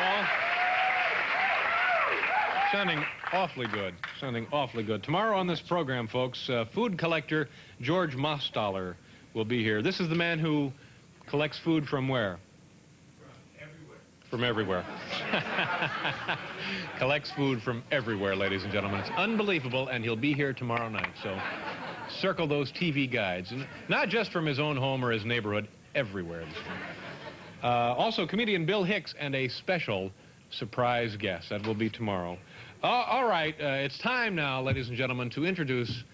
Paul. Sounding awfully good. Sounding awfully good. Tomorrow on this program, folks, food collector George Mostaller will be here. This is the man who collects food from where? From everywhere. Collects food from everywhere, ladies and gentlemen. It's unbelievable, and he'll be here tomorrow night. So circle those TV guides. Not just from his own home or his neighborhood, everywhere. Also, comedian Bill Hicks and a special surprise guest. That will be tomorrow. All right, it's time now, ladies and gentlemen, to introduce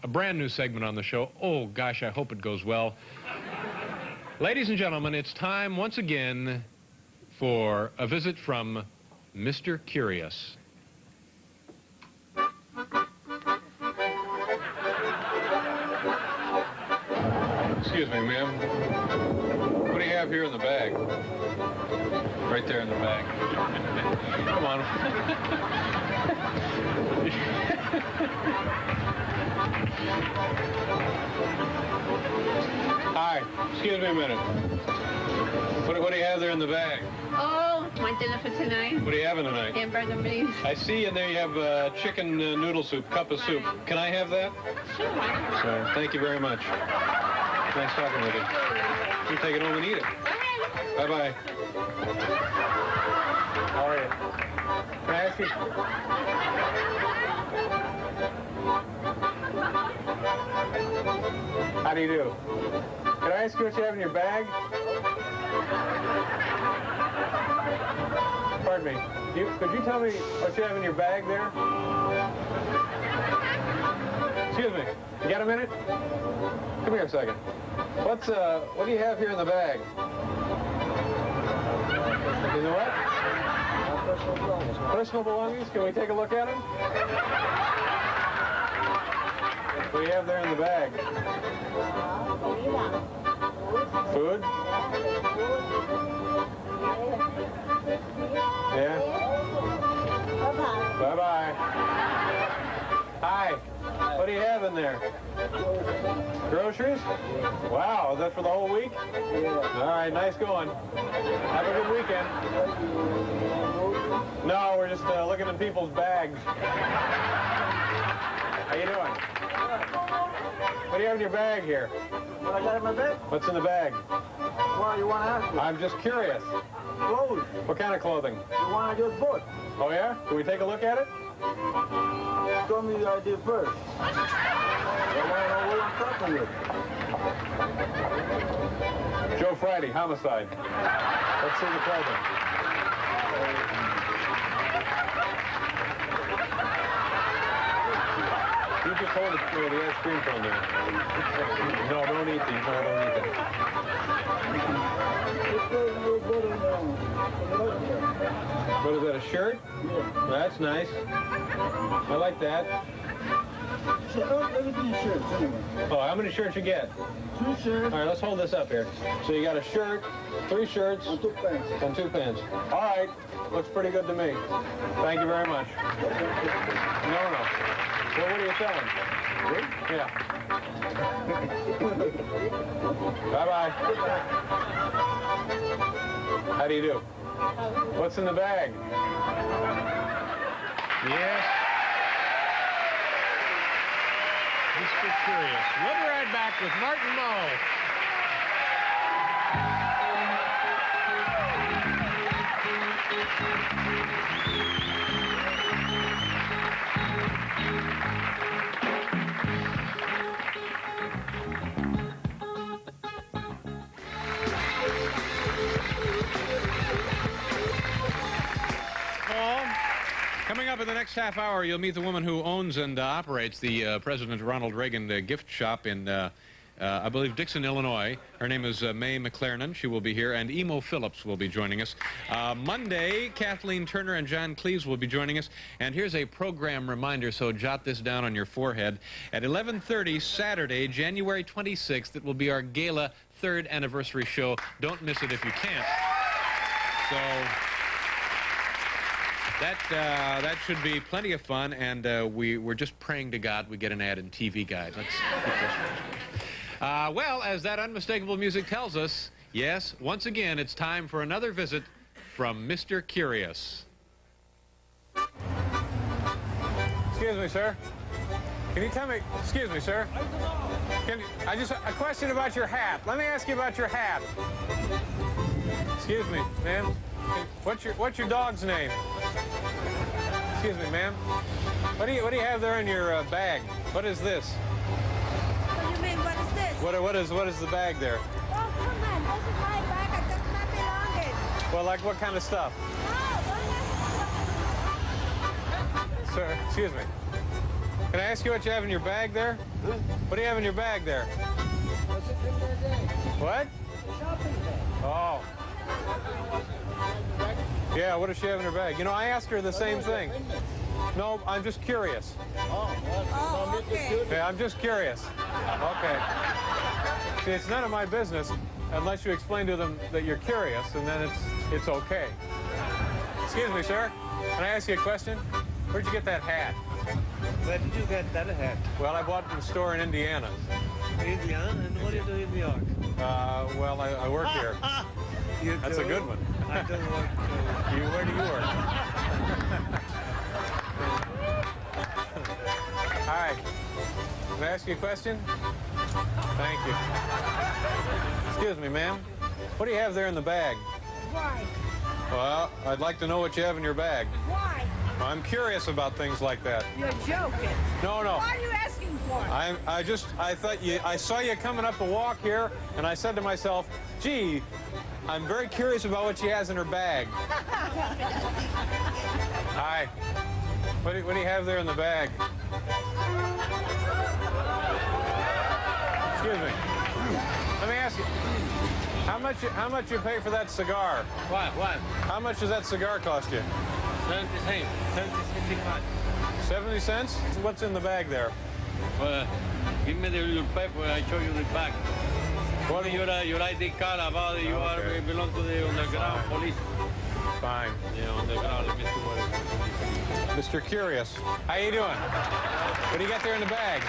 a brand new segment on the show. Oh, gosh, I hope it goes well. Ladies and gentlemen, it's time once again for a visit from Mr. Curious. Excuse me, ma'am. What do you have here in the bag? Right there in the bag. Come on. Hi. Excuse me a minute. What do you have there in the bag? Oh, my dinner for tonight. What are you having tonight? Hamburger and beans. I see in there you have chicken noodle soup, cup of soup. Can I have that? Sure, why not? So, thank you very much. Nice talking with you. You take it home and eat it. Bye-bye. How are you? Can I ask you? How do you do? Can I ask you what you have in your bag? Pardon me. Could you tell me what you have in your bag there? Excuse me. You got a minute? Come here a second. What do you have here in the bag? In the what? Personal belongings. Personal belongings? Can we take a look at them? What do you have there in the bag? Food? Yeah? Bye-bye. Hi. What do you have in there? Groceries? Wow, is that for the whole week? All right, nice going. Have a good weekend. No, we're just looking in people's bags. How you doing? What do you have in your bag here? What I got in my bag? What's in the bag? Well, you want to ask me? I'm just curious. Clothes. What kind of clothing? You want to just book? Oh, yeah? Can we take a look at it? Show me the idea first. I want to know what I'm talking with. Joe Friday, homicide. Let's see the clothing. You just hold the ice cream cone there. No, don't eat these. No, don't eat them. What is that, a shirt? Yeah. That's nice. I like that. Let me see your shirts anyway. Oh, how many shirts you get? 2 shirts. All right, let's hold this up here. So you got a shirt, 3 shirts, And 2 pants. and 2 pants. All right, looks pretty good to me. Thank you very much. No. Well, what are you selling? Wood? Yeah. Bye-bye. How do you do? What's in the bag? Yes. Mr. Curious. We'll be right back with Martin Mull. Coming up in the next half hour, you'll meet the woman who owns and operates the President Ronald Reagan gift shop in, I believe, Dixon, Illinois. Her name is May McLernan. She will be here, and Emo Phillips will be joining us. Monday, Kathleen Turner and John Cleese will be joining us. And here's a program reminder, so jot this down on your forehead. At 11:30 Saturday, January 26th, it will be our gala 3rd anniversary show. Don't miss it if you can't. So that should be plenty of fun, and we're just praying to God we get an ad in TV Guide. Let's keep this. Well, as that unmistakable music tells us, yes, once again, it's time for another visit from Mr. Curious. Excuse me, sir. Can you tell me, excuse me, sir. A question about your hat. Let me ask you about your hat. Excuse me, ma'am. What's your dog's name? Excuse me, ma'am. What do you have there in your bag? What is this? What do you mean, what is this? What is the bag there? Oh, come on, this is my bag. I just not belonging. Well, like what kind of stuff? Sir, excuse me. Can I ask you what you have in your bag there? What do you have in your bag there? What? Oh. Yeah, what does she have in her bag? You know, I asked her the same thing. No, I'm just curious. Oh, okay. Yeah, I'm just curious. Okay. See, it's none of my business unless you explain to them that you're curious, and then it's okay. Excuse me, sir. Can I ask you a question? Where'd you get that hat? Where did you get that hat? Well, I bought it from a store in Indiana. Indiana? And what do you do in New York? Well, I work here. That's a good one. I don't work. Where do you work? Hi. Can I ask you a question? Thank you. Excuse me, ma'am. What do you have there in the bag? Why? Well, I'd like to know what you have in your bag. Why? I'm curious about things like that. You're joking. No, no. What are you asking for? I saw you coming up the walk here, and I said to myself, gee, I'm very curious about what she has in her bag. Hi. What do you have there in the bag? Excuse me. Let me ask you, how much you pay for that cigar? What? How much does that cigar cost you? 70 cents. 75. 70 cents? What's in the bag there? Give me your paper, I show you the back. What Your ID card about you Okay. belong to the underground police. Fine. Yeah, underground, let me see what it is. Mr. Curious. How you doing? What do you got there in the bag?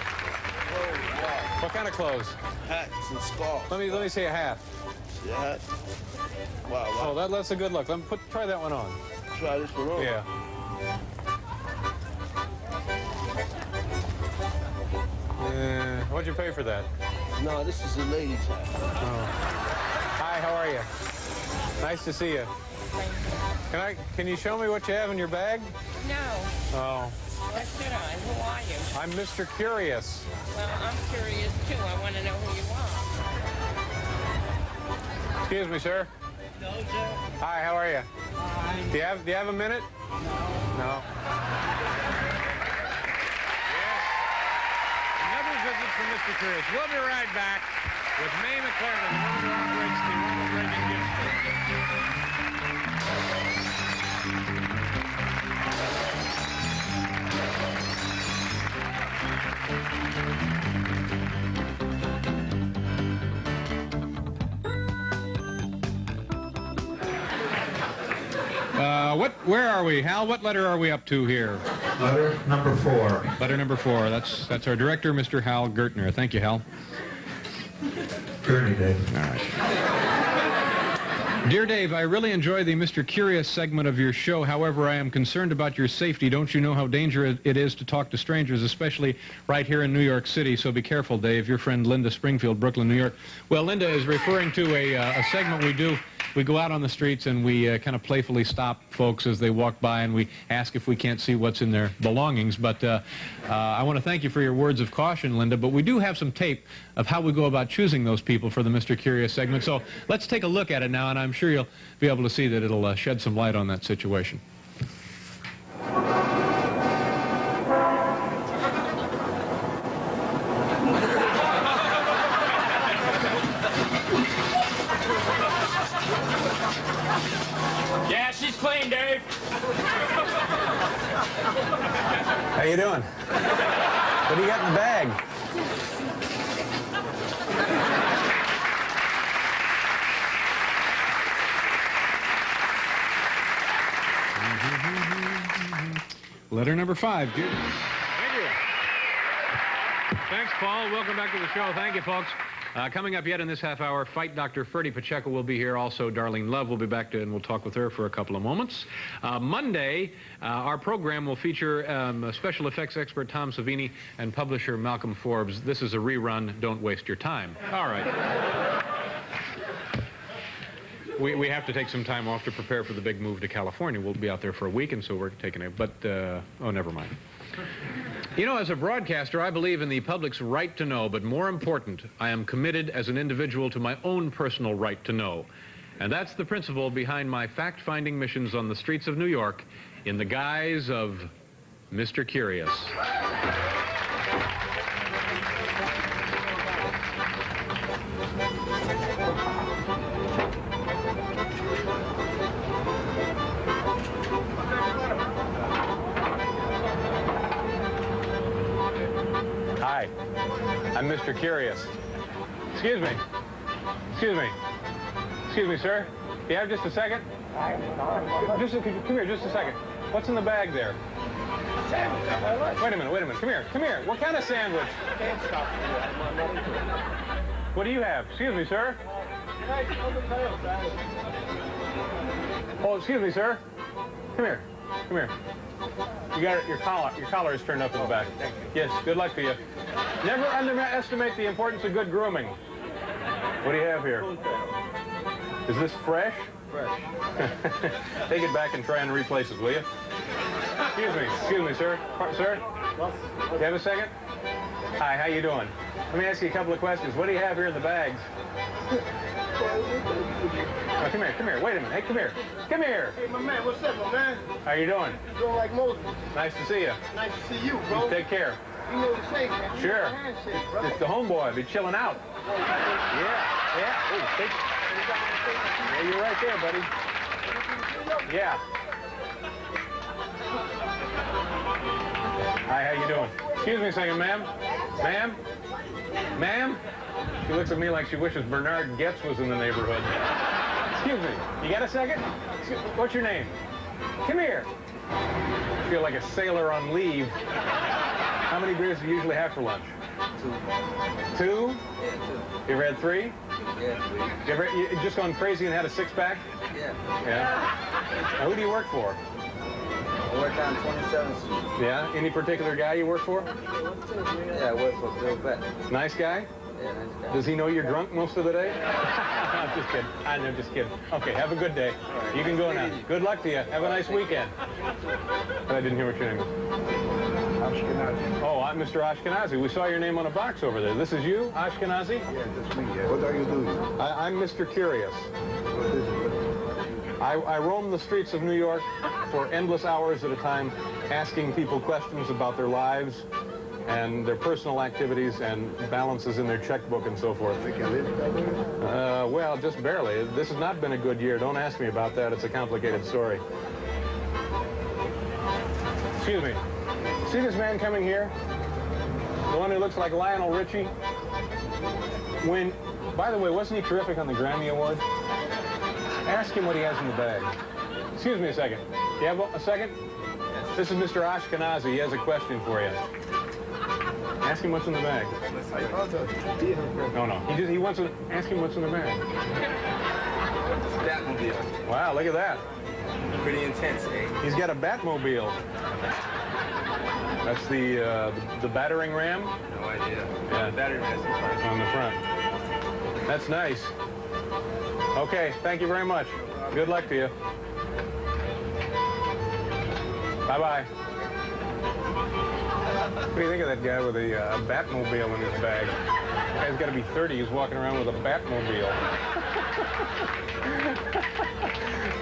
What kind of clothes? Hats and scarves. Let me see a hat. See a hat? Wow, Oh, wow. that's a good look. Try that one on. Try this one on. Yeah. What'd you pay for that? No, this is a lady's hat. Hi, how are you? Nice to see you. Can you show me what you have in your bag? No. Oh, What should I? Who are you? I'm Mr. Curious. Well, I'm curious too. I want to know who you are. Excuse me, sir. No, sir. Hi, how are you? Hi. Do you have a minute? No. Another visit from Mr. Curious. We'll be right back with May McLaren, the woman who operates the Ronald Reagan gift store. Where are we, Hal? What letter are we up to here? Letter number 4. Letter number 4. That's our director, Mr. Hal Gurnee. Thank you, Hal. Gurnee, Dave. All right. Dear Dave, I really enjoy the Mr. Curious segment of your show. However, I am concerned about your safety. Don't you know how dangerous it is to talk to strangers, especially right here in New York City? So be careful, Dave. Your friend Linda Springfield, Brooklyn, New York. Well, Linda is referring to a segment we do. We go out on the streets and we kind of playfully stop folks as they walk by, and we ask if we can't see what's in their belongings. But I want to thank you for your words of caution, Linda. But we do have some tape of how we go about choosing those people for the Mr. Curious segment. So let's take a look at it now, and I'm sure you'll be able to see that it'll shed some light on that situation. Yeah, she's clean, Dave. How you doing? What do you got in the bag? Letter number 5, Judy. Thank you. Thanks, Paul. Welcome back to the show. Thank you, folks. Coming up yet in this half hour, Fight Dr. Ferdy Pacheco will be here. Also, Darlene Love will be back, and we'll talk with her for a couple of moments. Monday, our program will feature special effects expert Tom Savini and publisher Malcolm Forbes. This is a rerun. Don't waste your time. All right. We have to take some time off to prepare for the big move to California. We'll be out there for a week, and so we're taking it. But, oh, never mind. You know, as a broadcaster, I believe in the public's right to know, but more important, I am committed as an individual to my own personal right to know. And that's the principle behind my fact-finding missions on the streets of New York in the guise of Mr. Curious. Hi, I'm Mr. Curious. Excuse me. Excuse me. Excuse me, sir. Do you have just a second? Come here, just a second. What's in the bag there? Wait a minute. Come here. What kind of sandwich? What do you have? Excuse me, sir. Oh, excuse me, sir. Come here. You got it, your collar is turned up in the back. Yes, good luck to you. Never underestimate the importance of good grooming. What do you have here? Is this fresh? Fresh. Take it back and try and replace it, will you? Excuse me, sir. Sir? You have a second? Hi, how you doing? Let me ask you a couple of questions. What do you have here in the bags? Oh, come here. Wait a minute. Hey, come here. Hey, my man, what's up, my man? How you doing? Doing like Moses. Nice to see you. Nice to see you, bro. Take care. You know the shake, man. Sure. Handshake, bro. It's the homeboy. Be chilling out. Yeah. Ooh, yeah, you're right there, buddy. Yeah. Hi, how you doing? Excuse me a second, ma'am. Ma'am? She looks at me like she wishes Bernard Goetz was in the neighborhood. Excuse me. You got a second? What's your name? Come here. I feel like a sailor on leave. How many beers do you usually have for lunch? 2. 2? Yeah, 2. You ever had 3? Yeah, 3. You just gone crazy and had a six-pack? Yeah. Now, who do you work for? I work on 27th Street. Yeah? Any particular guy you work for? Yeah, I work for Bill Beck. Nice guy? Yeah, nice guy. Does he know you're drunk most of the day? I'm just kidding. I'm just kidding. Okay, have a good day. You can go now. Good luck to you. Have a nice weekend. I didn't hear what your name was. Ashkenazi. Oh, I'm Mr. Ashkenazi. We saw your name on a box over there. This is you, Ashkenazi? Yeah, that's me, yeah. What are you doing? I'm Mr. Curious. What is it? I roam the streets of New York for endless hours at a time, asking people questions about their lives and their personal activities and balances in their checkbook and so forth. Well, just barely. This has not been a good year. Don't ask me about that. It's a complicated story. Excuse me. See this man coming here? The one who looks like Lionel Richie? By the way, wasn't he terrific on the Grammy Awards? Ask him what he has in the bag. Excuse me a second. You have a second? This is Mr. Ashkenazi. He has a question for you. Ask him what's in the bag. No. He wants to ask him what's in the bag. Batmobile. Wow, look at that. Pretty intense, eh? He's got a Batmobile. That's the battering ram? No idea. Yeah. The battery has some parts. On the front. That's nice. Okay, thank you very much. Good luck to you. Bye-bye. What do you think of that guy with a Batmobile in his bag? That guy's got to be 30. He's walking around with a Batmobile.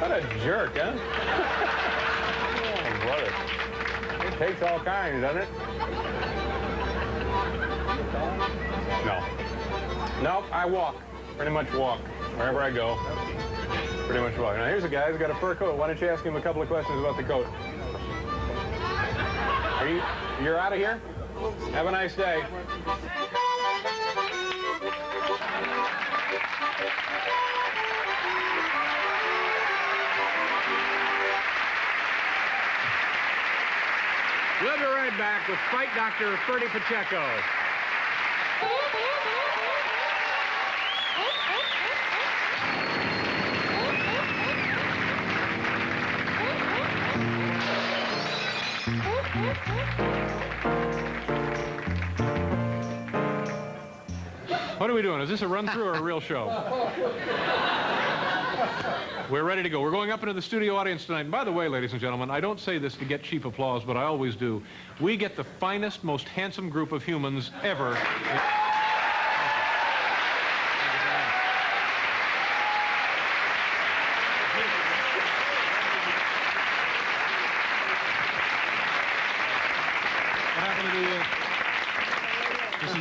What a jerk, huh? Oh, brother. It takes all kinds, doesn't it? No, I walk. Pretty much walk. Wherever I go. Pretty much walk. Now, here's a guy who's got a fur coat. Why don't you ask him a couple of questions about the coat? You're out of here? Have a nice day. We'll be right back with Fight Dr. Ferdy Pacheco. What are we doing? Is this a run-through or a real show? We're ready to go. We're going up into the studio audience tonight. And by the way, ladies and gentlemen, I don't say this to get cheap applause, but I always do. We get the finest, most handsome group of humans ever.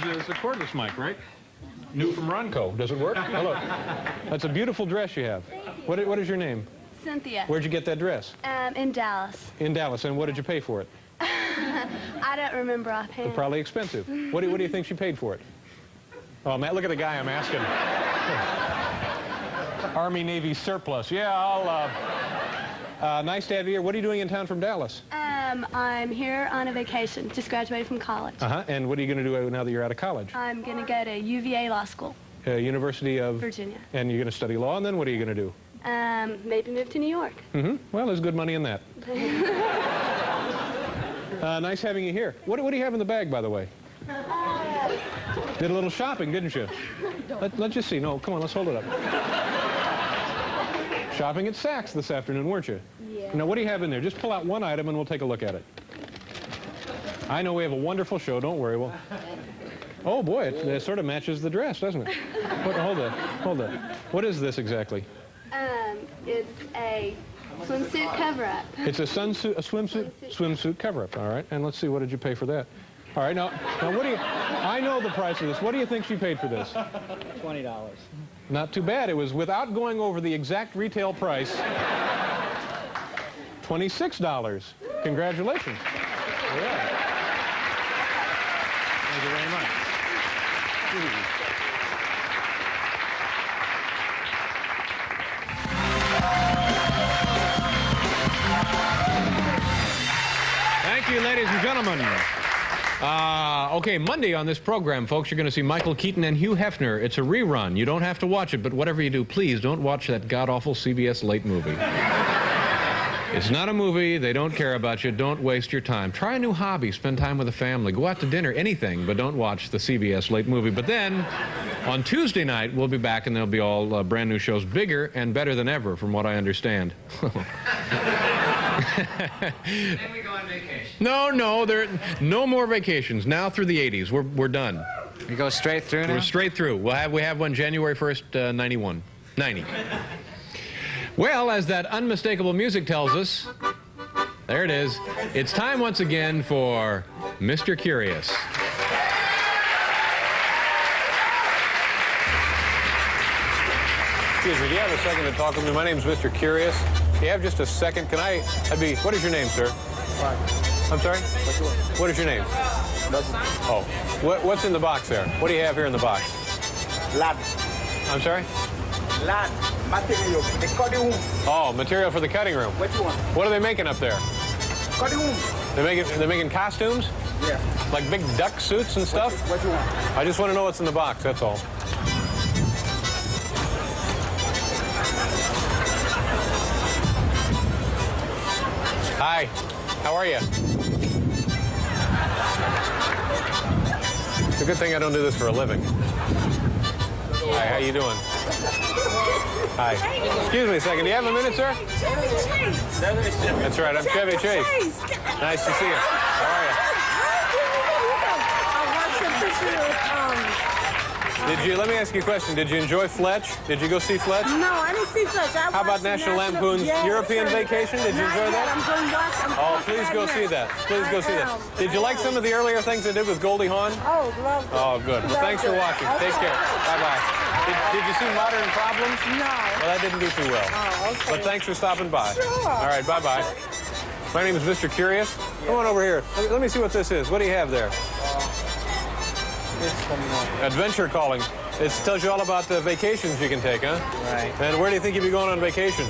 This is a cordless mic, right? New from Ronco. Does it work? Oh, look. That's a beautiful dress you have. What is your name? Cynthia. Where'd you get that dress? In Dallas. In Dallas. And what did you pay for it? I don't remember offhand. Probably expensive. What do you think she paid for it? Oh, Matt, look at the guy I'm asking. Army, Navy surplus. Yeah, nice to have you here. What are you doing in town from Dallas? I'm here on a vacation. Just graduated from college. And what are you going to do now that you're out of college? I'm going to go to UVA Law School. University of? Virginia. And you're going to study law, and then what are you going to do? Maybe move to New York. Well, there's good money in that. Nice having you here. What do you have in the bag, by the way? Did a little shopping, didn't you? Let's just see. No, come on, let's hold it up. Shopping at Saks this afternoon, weren't you? Yeah. Now, what do you have in there? Just pull out one item and we'll take a look at it. I know we have a wonderful show. Don't worry. Oh, boy, it sort of matches the dress, doesn't it? Hold it. What is this exactly? It's a swimsuit cover-up. It's a swimsuit cover-up, all right. And let's see, what did you pay for that? All right, now what do you... I know the price of this. What do you think she paid for this? $20. Not too bad. It was, without going over the exact retail price, $26. Congratulations. Yeah. Thank you very much. Thank you, ladies and gentlemen. Okay, Monday on this program, folks, you're going to see Michael Keaton and Hugh Hefner. It's a rerun. You don't have to watch it, but whatever you do, please don't watch that god-awful CBS late movie. It's not a movie. They don't care about you. Don't waste your time. Try a new hobby. Spend time with the family. Go out to dinner. Anything, but don't watch the CBS late movie. But then, on Tuesday night, we'll be back, and there'll be all brand new shows, bigger and better than ever, from what I understand. Then we go on vacation. No, there no more vacations. Now through the 80s. We're done. You go straight through now? We're straight through. We have one January 1st, 90. Well, as that unmistakable music tells us, there it is. It's time once again for Mr. Curious. Excuse me, do you have a second to talk with me? My name's Mr. Curious. Do you have just a second? What is your name, sir? Fine. I'm sorry? What is your name? Nothing. Oh. What's in the box there? What do you have here in the box? Lad. I'm sorry? Lad. Material. The cutting room. Oh, material for the cutting room. What you want? What are they making up there? Cutting room. They're making costumes? Yeah. Like big duck suits and stuff? What you want? I just want to know what's in the box, that's all. Hi. How are you? It's a good thing I don't do this for a living. Hi, how you doing? Hi. Excuse me a second. Do you have a minute, sir? That's right. I'm Chevy Chase. Nice to see you. How are you? Let me ask you a question. Did you enjoy Fletch? Did you go see Fletch? No, I didn't see Fletch. How about National Lampoon's European Vacation? Did you enjoy that? I'm going to watch. Oh, please go see that. Please go see that. Did you like some of the earlier things they did with Goldie Hawn? Oh, loved it. Oh, good. Well, thanks for watching. Take care. Bye-bye. Did you see Modern Problems? No. Well, that didn't do too well. Oh, okay. But thanks for stopping by. Sure. All right, bye-bye. My name is Mr. Curious. Come on over here. Let me see what this is. What do you have there? Adventure Calling. It tells you all about the vacations you can take, huh? Right. And where do you think you'll be going on vacation?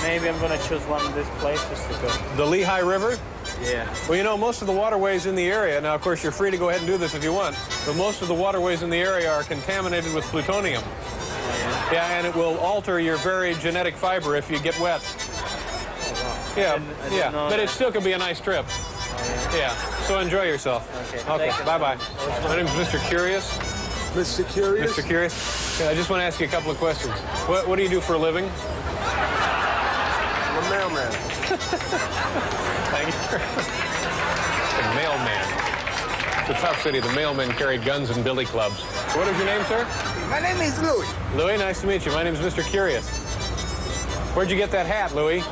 Maybe I'm going to choose one of these places to go. The Lehigh River? Yeah. Well, you know, most of the waterways in the area, now, of course, you're free to go ahead and do this if you want, but most of the waterways in the area are contaminated with plutonium. Oh, yeah. Yeah, and it will alter your very genetic fiber if you get wet. Oh, wow. Yeah, but it still could be a nice trip. Oh, yeah. Yeah, so enjoy yourself. Okay, bye-bye. My name is Mr. Curious. Mr. Curious. Mr. Curious? Yeah, I just want to ask you a couple of questions. What do you do for a living? I'm a mailman. Thank you. The mailman. It's a tough city. The mailmen carried guns and billy clubs. What is your name, sir? My name is Louis. Louis, nice to meet you. My name is Mr. Curious. Where'd you get that hat, Louis?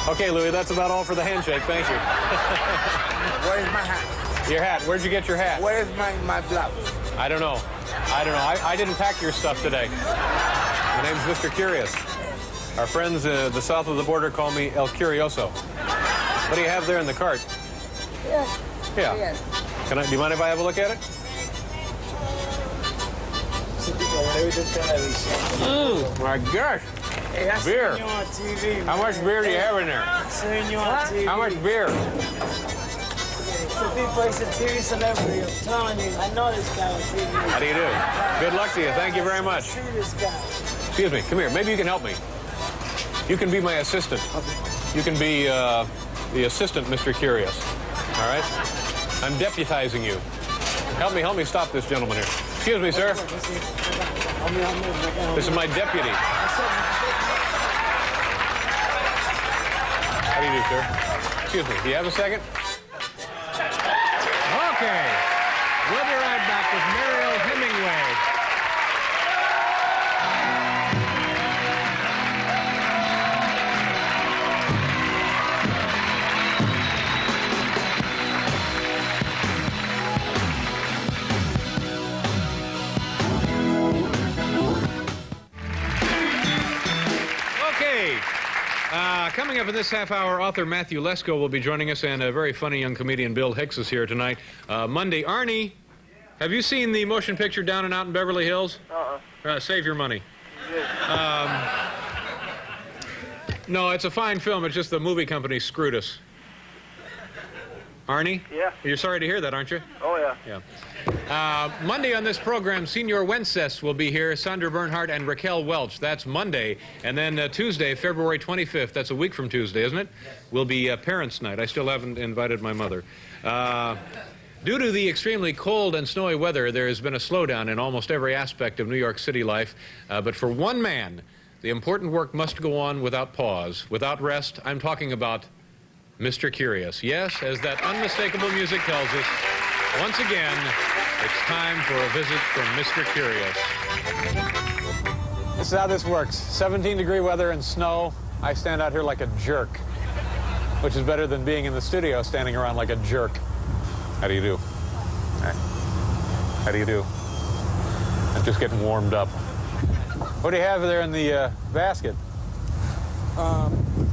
Okay, Louis, that's about all for the handshake. Thank you. Where's my hat? Your hat. Where'd you get your hat? Where's my blouse? I don't know. I didn't pack your stuff today. My name's Mr. Curious. Our friends the south of the border call me El Curioso. What do you have there in the cart? Yeah. Yeah. Do you mind if I have a look at it? My gosh. Hey, I beer. seen you on TV. How much beer do you have in there? I seen you on TV. How much beer? So people, he's a TV celebrity. I'm telling you, I know this guy on TV. How do you do? Good luck to you. Thank you very much. See this guy. Excuse me. Come here. Maybe you can help me. You can be my assistant. You can be the assistant, Mr. Curious. All right? I'm deputizing you. Help me stop this gentleman here. Excuse me, sir. This is my deputy. How do you do, sir? Excuse me. Do you have a second? Okay. We'll be right back with Muriel Hemingway. Coming up in this half hour, author Matthew Lesko will be joining us, and a very funny young comedian Bill Hicks is here tonight. Monday, Arnie, have you seen the motion picture Down and Out in Beverly Hills? Save your money. No, it's a fine film. It's just the movie company screwed us. Arnie? Yeah. You're sorry to hear that, aren't you? Oh, yeah. Yeah. Monday on this program, Senor Wences will be here, Sandra Bernhardt and Raquel Welch. That's Monday. And then Tuesday, February 25th, that's a week from Tuesday, isn't it? Will be Parents' Night. I still haven't invited my mother. Due to the extremely cold and snowy weather, there has been a slowdown in almost every aspect of New York City life. But for one man, the important work must go on without pause, without rest. I'm talking about Mr. Curious. Yes, as that unmistakable music tells us, once again, it's time for a visit from Mr. Curious. This is how this works. 17-degree weather and snow. I stand out here like a jerk, which is better than being in the studio standing around like a jerk. How do you do? Hey. How do you do? I'm just getting warmed up. What do you have there in the basket?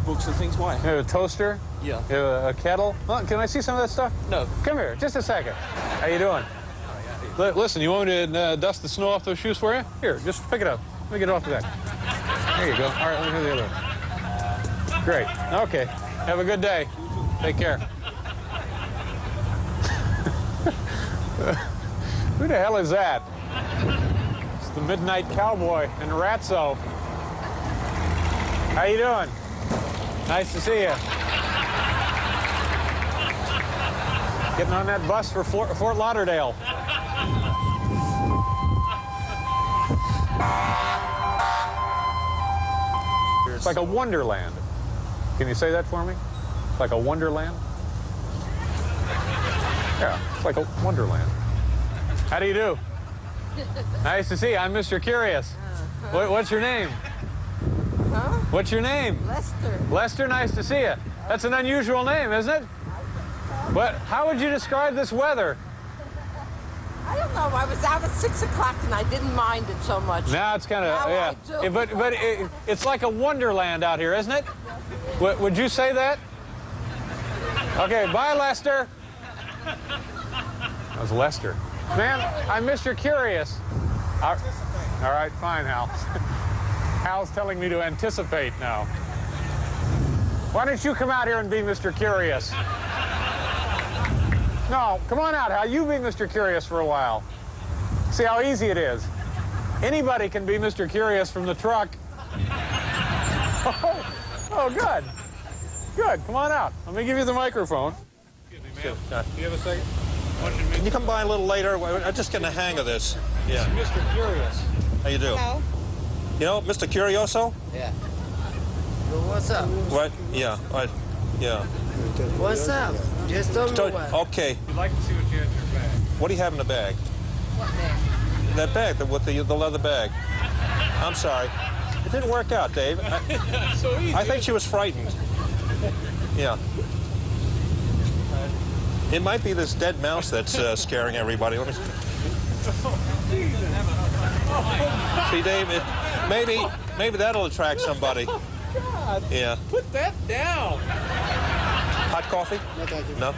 Books and things. Why? You have a toaster? Yeah. You have a kettle? Well, can I see some of that stuff? No. Come here, just a second. How you doing? Listen, you want me to dust the snow off those shoes for you? Here, just pick it up. Let me get off of that. There you go. All right, let me hear the other one. Great. Okay. Have a good day. Take care. Who the hell is that? It's the Midnight Cowboy and Ratso. How you doing? Nice to see you. Getting on that bus for Fort Lauderdale. It's like a wonderland. Can you say that for me? Like a wonderland? Yeah, it's like a wonderland. How do you do? Nice to see you. I'm Mr. Curious. What's your name? Huh? What's your name? Lester. Lester, nice to see you. That's an unusual name, isn't it? But how would you describe this weather? I don't know. I was out at 6 o'clock and I didn't mind it so much. Now it's kind of, Now yeah. I do. But it's like a wonderland out here, isn't it? Would you say that? Okay, bye, Lester. That was Lester. Man, I'm Mr. Curious. All right, fine, Hal. Hal's telling me to anticipate now. Why don't you come out here and be Mr. Curious? No, come on out, Hal. You be Mr. Curious for a while. See how easy it is. Anybody can be Mr. Curious from the truck. Oh, good. Good. Come on out. Let me give you the microphone. Excuse me, ma'am. Do you have a second? Can you come by a little later? I'm just getting the hang of this. Yeah. Mr. Curious. How you do? Hello. You know, Mr. Curioso? Yeah. Well, what's up? What? Yeah. What? Yeah. What's up? Just tell me what. Okay. You'd like to see what you have in your bag. What do you have in the bag? What bag? That bag, with the leather bag. I'm sorry. It didn't work out, Dave. So easy. I think she was frightened. Yeah. It might be this dead mouse that's scaring everybody. Let me see. See, Dave, maybe that'll attract somebody. God, yeah. Put that down. Hot coffee? No, thank you. No?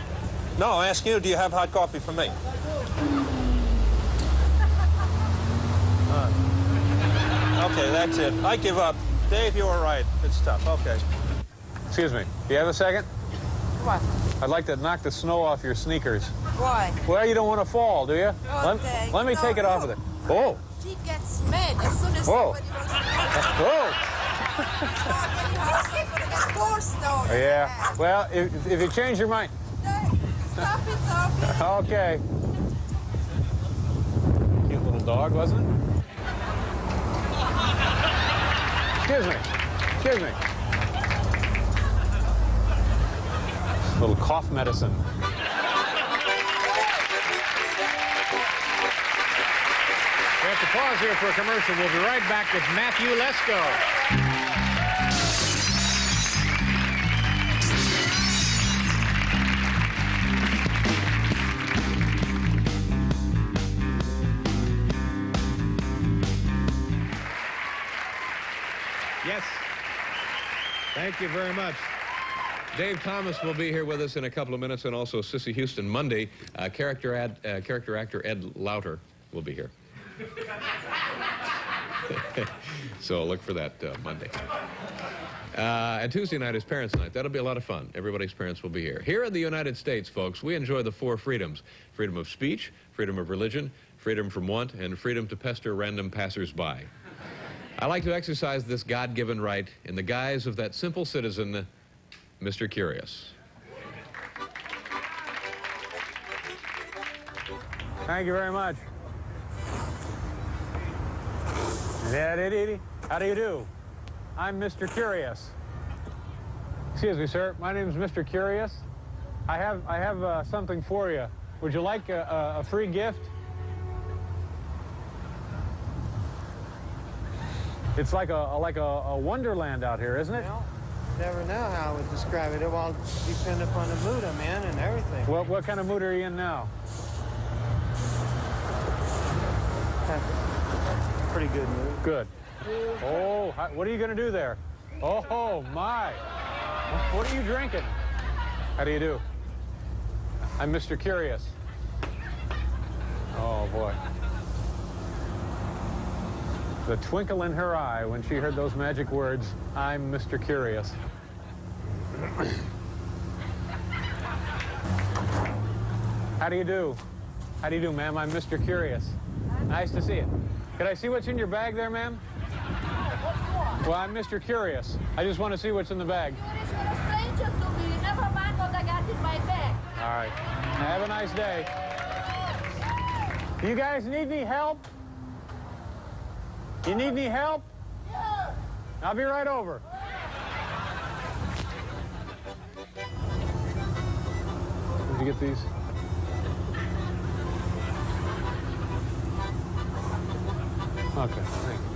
No, I'll ask you, do you have hot coffee for me? Okay, that's it. I give up. Dave, you were right. It's tough. Okay. Excuse me. Do you have a second? What? I'd like to knock the snow off your sneakers. Why? Well, you don't want to fall, do you? Okay. Let me take it off of there. Oh. She gets mad as soon as Whoa. somebody wants to Whoa. Yeah. Well, if you change your mind. Stop it, Sophie. Okay. Cute little dog, wasn't it? Excuse me. Excuse me. Little cough medicine. We have to pause here for a commercial. We'll be right back with Matthew Lesko. Yes. Thank you very much. Dave Thomas will be here with us in a couple of minutes, and also Sissy Houston. Monday, character actor Ed Lauter will be here. So look for that Monday. And Tuesday night is Parents' Night. That'll be a lot of fun. Everybody's parents will be here. Here in the United States, folks, we enjoy the 4 freedoms: freedom of speech, freedom of religion, freedom from want, and freedom to pester random passers-by. I like to exercise this God-given right in the guise of that simple citizen, Mr. Curious. Thank you very much. How do you do? I'm Mr. Curious. Excuse me, sir. My name is Mr. Curious. I have something for you. Would you like a free gift? It's like a wonderland out here, isn't it? Well, never know how I would describe it. It will all depend upon the mood I'm in and everything. What kind of mood are you in now? Pretty good mood. Good. Oh, what are you going to do there? Oh, my. What are you drinking? How do you do? I'm Mr. Curious. Oh, boy. The twinkle in her eye when she heard those magic words, I'm Mr. Curious. How do you do? How do you do, ma'am? I'm Mr. Curious. Nice to see you. Could I see what's in your bag there, ma'am? Well, I'm Mr. Curious. I just want to see what's in the bag. You're a stranger to me. Never mind what I got in my bag. All right. Have a nice day. You guys need any help? You need any help? Yeah. I'll be right over. Did you get these? Okay, thank you.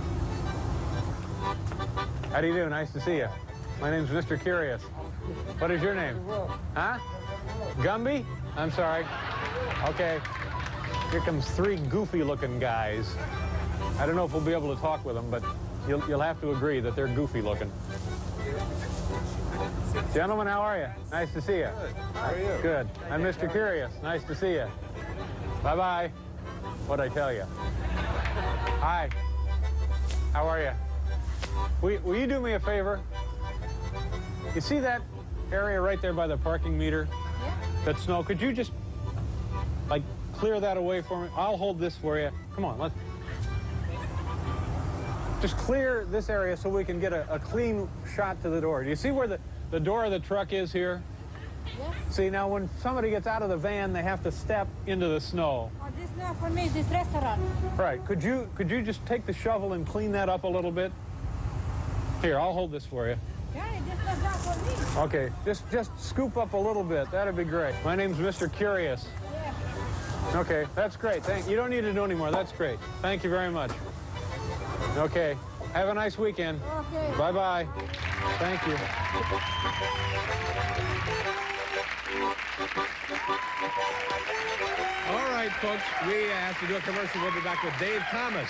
How do you do? Nice to see you. My name's Mr. Curious. What is your name? Huh? Gumby? I'm sorry. Okay. Here comes 3 goofy-looking guys. I don't know if we'll be able to talk with them, but you'll have to agree that they're goofy-looking. Gentlemen, how are you? Nice to see you. Good. How are you? Good. I'm Mr. Curious. Nice to see you. Bye-bye. What'd I tell you? Hi. How are you? Will you do me a favor? You see that area right there by the parking meter? Yeah. That snow? Could you just, like, clear that away for me? I'll hold this for you. Come on, let's... Just clear this area so we can get a clean shot to the door. Do you see where the door of the truck is here? Yes. See, now when somebody gets out of the van, they have to step into the snow. Oh, this not for me, this restaurant. Right. Could you just take the shovel and clean that up a little bit? Here, I'll hold this for you. Yeah, this was not for me. Okay, just scoop up a little bit. That'd be great. My name's Mr. Curious. Yeah. Okay, that's great. You don't need to do anymore. That's great. Thank you very much. Okay, have a nice weekend. Okay. Bye-bye. Thank you. All right, folks, we have to do a commercial. We'll be back with Dave Thomas.